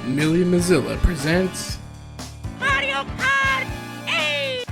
Millymazilla presents Mario Kart TV!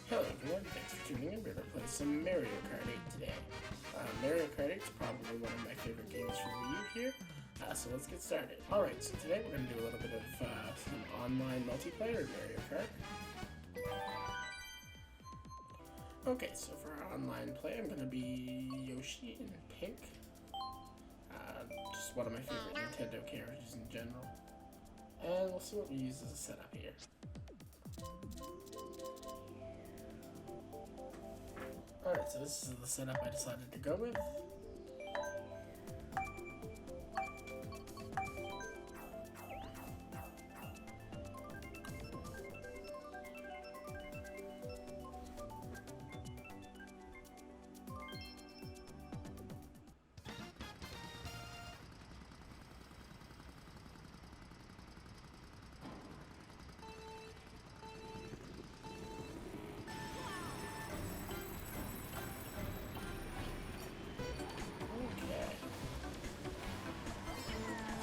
Hello everyone, thanks for tuning in. We're going to play some Mario Kart 8 today. Mario Kart 8 is probably one of my favorite games for Wii U here, so let's get started. Alright, so today we're going to do a little bit of some online multiplayer Mario Kart. Okay, so for our online play, I'm going to be Yoshi in pink. Just one of my favorite Nintendo characters in general. And we'll see what we use as a setup here. Alright, so this is the setup I decided to go with.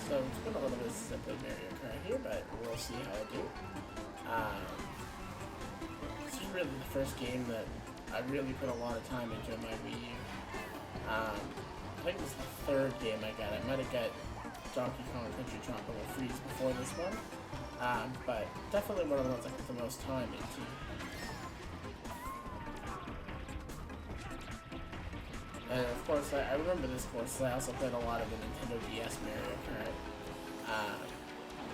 So it's been a little bit simply Mario Kart here, but we'll see how I do. This is really the first game that I really put a lot of time into in my Wii U. I think it was the third game I got. I might have got Donkey Kong Country Tropical Freeze before this one, but definitely one of the ones I put the most time into. And of course, I remember this course. I also played a lot of the Nintendo DS Mario Kart.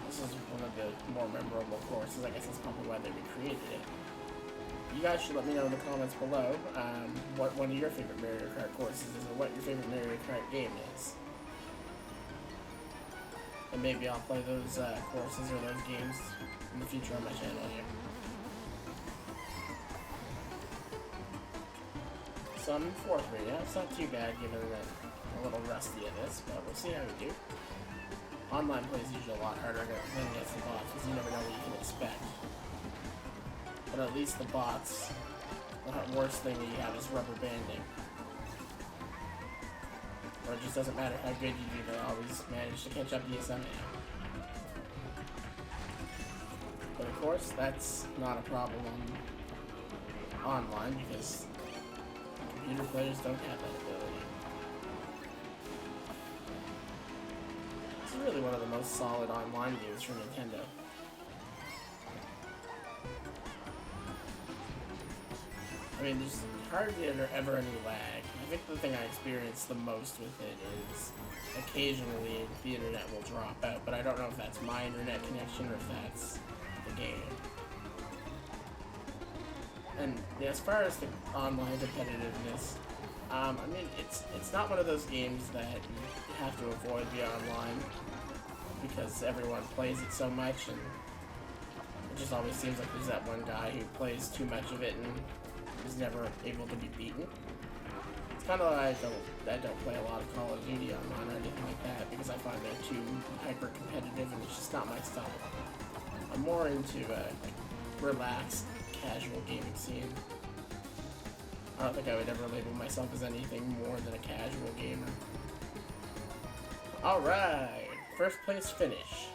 This is one of the more memorable courses. I guess that's probably why they recreated it. You guys should let me know in the comments below what one of your favorite Mario Kart courses is, or what your favorite Mario Kart game is. And maybe I'll play those courses or those games in the future on my channel here. So I'm in 4th right now. It's not too bad given that I'm a little rusty at this, but we'll see how we do. Online play is usually a lot harder than against the bots because you never know what you can expect. But at least the bots, the worst thing that you have is rubber banding. Or it just doesn't matter how good you do, they always manage to catch up to you somehow. But of course, that's not a problem online because computer players don't have that ability. This is really one of the most solid online games for Nintendo. I mean, there's hardly ever any lag. I think the thing I experience the most with it is occasionally the internet will drop out, but I don't know if that's my internet connection or if that's the game. And yeah, as far as the online competitiveness, I mean, it's not one of those games that you have to avoid via online because everyone plays it so much, and it just always seems like there's that one guy who plays too much of it and is never able to be beaten. It's kind of like I don't play a lot of Call of Duty online or anything like that because I find they're too hyper competitive and it's just not my style. I'm more into a relaxed, casual gaming scene. I don't think I would ever label myself as anything more than a casual gamer. Alright, first place finish.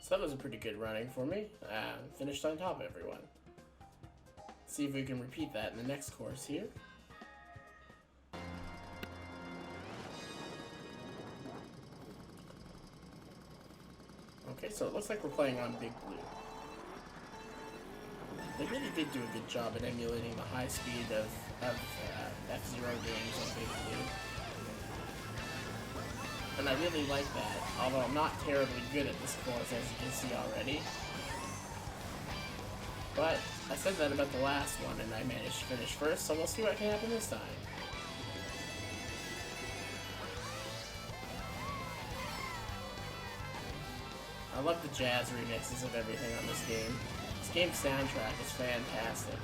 So that was a pretty good running for me. Finished on top, everyone. See if we can repeat that in the next course here. Okay, so it looks like we're playing on Big Blue. They really did do a good job at emulating the high speed of F-Zero games on Big Blue. And I really like that, although I'm not terribly good at this course, as you can see already. But I said that about the last one, and I managed to finish first, so we'll see what can happen this time. I love the jazz remixes of everything on this game. This game's soundtrack is fantastic.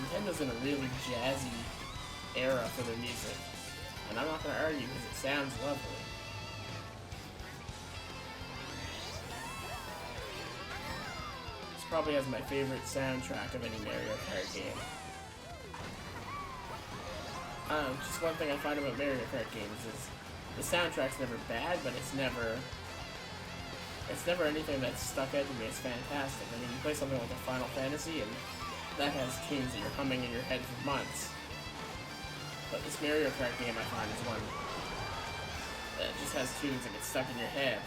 Nintendo's in a really jazzy era for their music, and I'm not going to argue because it sounds lovely. probably has my favorite soundtrack of any Mario Kart game. Just one thing I find about Mario Kart games is the soundtrack's never bad, but it's never anything that's stuck out to me as fantastic. I mean, you play something like a Final Fantasy, and that has tunes that you're humming in your head for months. But this Mario Kart game, I find, is one that just has tunes that get stuck in your head.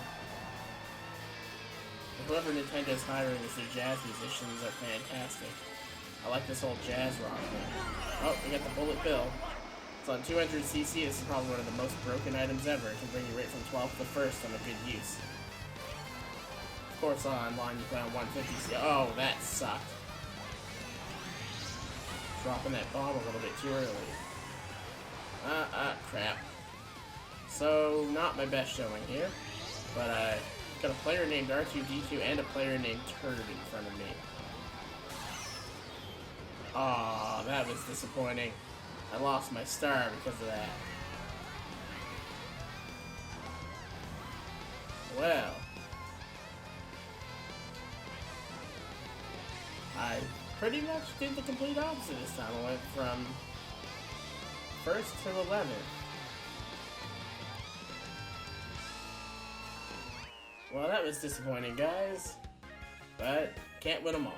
And whoever Nintendo's hiring as their jazz musicians are fantastic. I like this whole jazz rock thing. Oh, we got the Bullet Bill. It's on 200cc. This is probably one of the most broken items ever. It can bring you right from 12th to 1st on a good use. Of course, online you play on 150cc. Oh, that sucked. Dropping that bomb a little bit too early. Crap. So, not my best showing here. But I got a player named R2-D2 and a player named Turd in front of me. Aw, that was disappointing. I lost my star because of that. Well, I pretty much did the complete opposite this time. I went from 1st to 11th. Well, that was disappointing, guys. But can't win them all.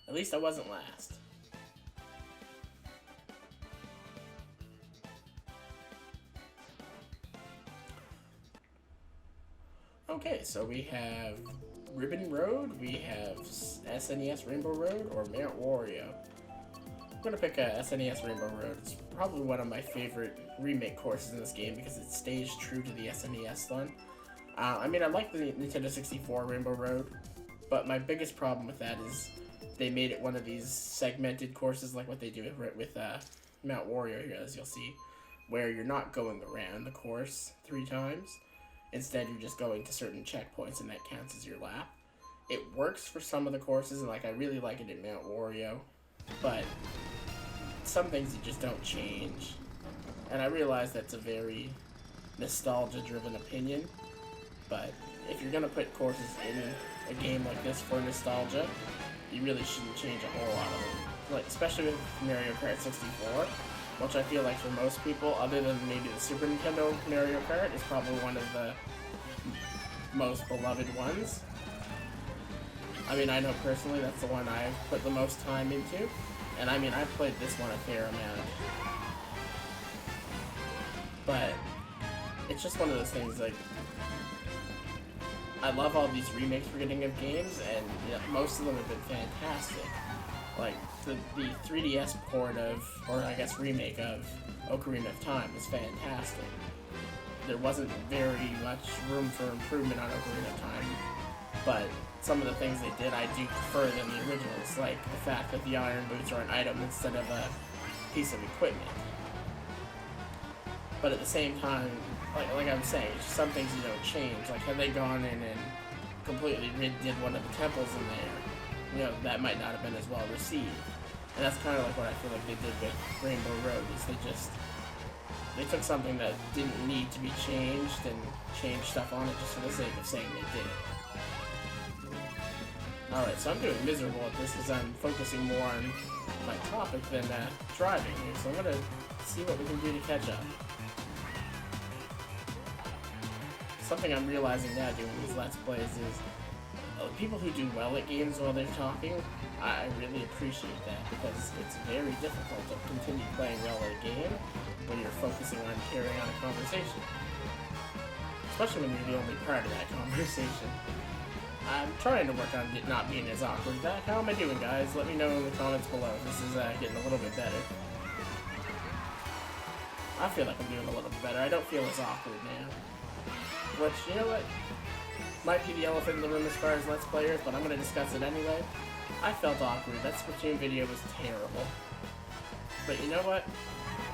At least I wasn't last. Okay, so we have Ribbon Road, we have SNES Rainbow Road, or Mount Wario. I'm gonna pick SNES Rainbow Road. It's probably one of my favorite remake courses in this game because it stays true to the SNES one. I mean, I like the Nintendo 64 Rainbow Road, but my biggest problem with that is they made it one of these segmented courses like what they do with Mount Wario here, as you'll see, where you're not going around the course 3 times. Instead, you're just going to certain checkpoints, and that counts as your lap. It works for some of the courses, and like I really like it in Mount Wario, but some things you just don't change. And I realize that's a very nostalgia-driven opinion, but if you're gonna put courses in a game like this for nostalgia, you really shouldn't change a whole lot of them. Like, especially with Mario Kart 64, which I feel like for most people, other than maybe the Super Nintendo Mario Kart, is probably one of the most beloved ones. I mean, I know personally that's the one I've put the most time into, and I mean, I've played this one a fair amount. But it's just one of those things, like, I love all these remakes we're getting of games, and most of them have been fantastic. Like, the 3DS port of, or I guess remake of, Ocarina of Time is fantastic. There wasn't very much room for improvement on Ocarina of Time, but some of the things they did I do prefer than the originals, like the fact that the iron boots are an item instead of a piece of equipment. But at the same time, like I was saying, it's just some things you don't change. Like, had they gone in and completely redid one of the temples in there, you know, that might not have been as well received. And that's kind of like what I feel like they did with Rainbow Road, is they took something that didn't need to be changed and changed stuff on it just for the sake of saying they did. Alright, so I'm doing miserable at this because I'm focusing more on my topic than driving here, so I'm going to see what we can do to catch up. Something I'm realizing now doing these Let's Plays is people who do well at games while they're talking, I really appreciate that, because it's very difficult to continue playing well at a game when you're focusing on carrying on a conversation. Especially when you're the only part of that conversation. I'm trying to work on it not being as awkward as that. How am I doing, guys? Let me know in the comments below if this is getting a little bit better. I feel like I'm doing a little bit better. I don't feel as awkward now. Which, you know what? Might be the elephant in the room as far as Let's Players, but I'm going to discuss it anyway. I felt awkward. That Splatoon video was terrible. But you know what?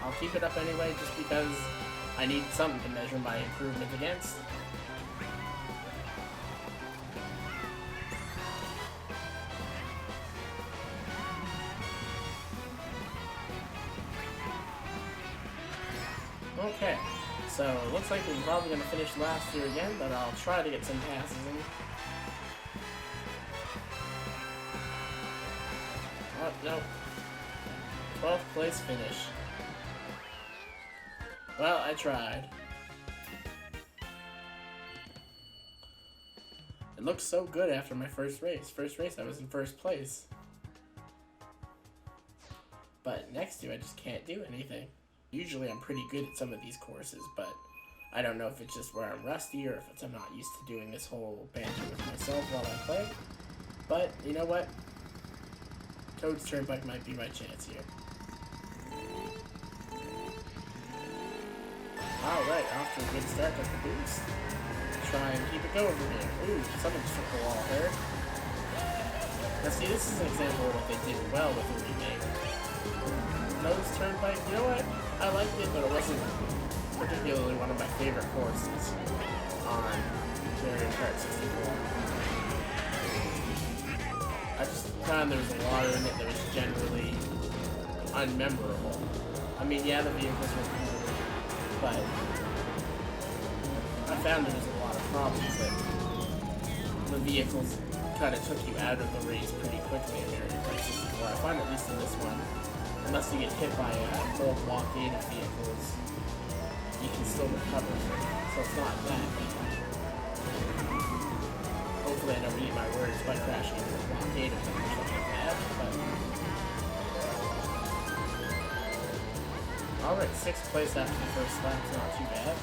I'll keep it up anyway, just because I need something to measure my improvement against. Okay, so it looks like we're probably going to finish last year again, but I'll try to get some passes in. Nope. 12th place finish. Well, I tried. It looked so good after my first race. First race, I was in first place. But next to, I just can't do anything. Usually I'm pretty good at some of these courses, but I don't know if it's just where I'm rusty or if it's I'm not used to doing this whole banter with myself while I play. But, you know what? Toad's Turnpike might be my chance here. Alright, off to a good start with the boost. Try and keep it going from here. Ooh, someone just took the wall there. Now see, this is an example of what they did well with the remake. Toad's Turnpike, you know what? I liked it, but it wasn't particularly one of my favorite courses on Mario Kart 64. I just found there was a lot in it that was generally unmemorable. I mean, yeah, the vehicles were cool, but I found there was a lot of problems that the vehicles kind of took you out of the race pretty quickly in Mario Kart 64. I find at least in this one, unless you get hit by a full blockade of vehicles, you can still recover. So it's not that bad. Hopefully I don't eat my words by crashing into a blockade of them or something like that, but... Alright, 6th place after the first lap is not too bad.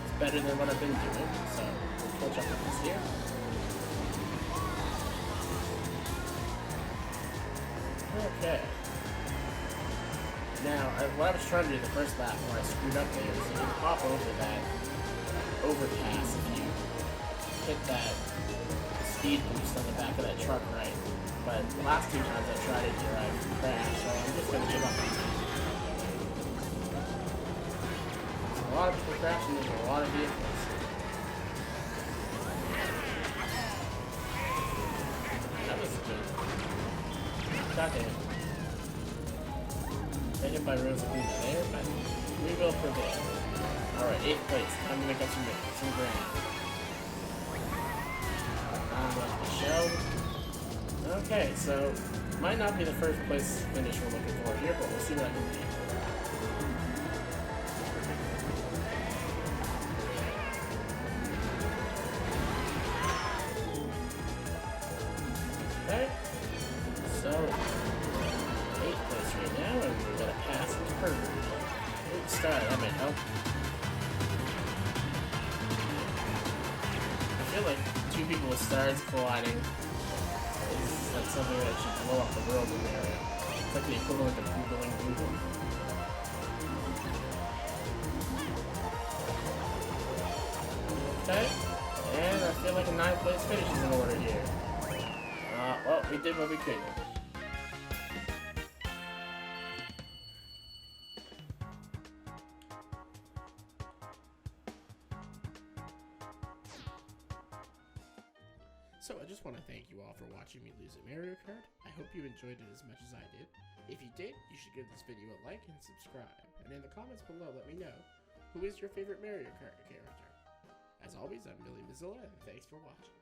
It's better than what I've been doing, so we'll catch up with this here. Okay. Now, what I was trying to do the first lap where I screwed up there is you can hop over that overpass if you hit that speed boost on the back of that truck, right? But the last 2 times I tried it here, I've crashed, so I'm just gonna give up on that. There's a lot of people crashing, there's a lot of vehicles. That was good. Goddamn. Got hit by Rosalina there, but we will prevail. Alright, 8th place. Time to make up some ground. Left the shell. Okay, so might not be the first place finish we're looking for here, but we'll see what I can do. Okay, so 8th place right now, and we're gonna pass the curve. Good start, that might help. I feel like 2 people with stars colliding is like something that should blow up the world in the area. It's like the equivalent of Googling Google. Okay, and I feel like a 9th place finish is in order here. Well, we did what we could. So I just want to thank you all for watching me lose at Mario Kart. I hope you enjoyed it as much as I did. If you did, you should give this video a like and subscribe. And in the comments below, let me know, who is your favorite Mario Kart character? As always, I'm Millymazilla, and thanks for watching.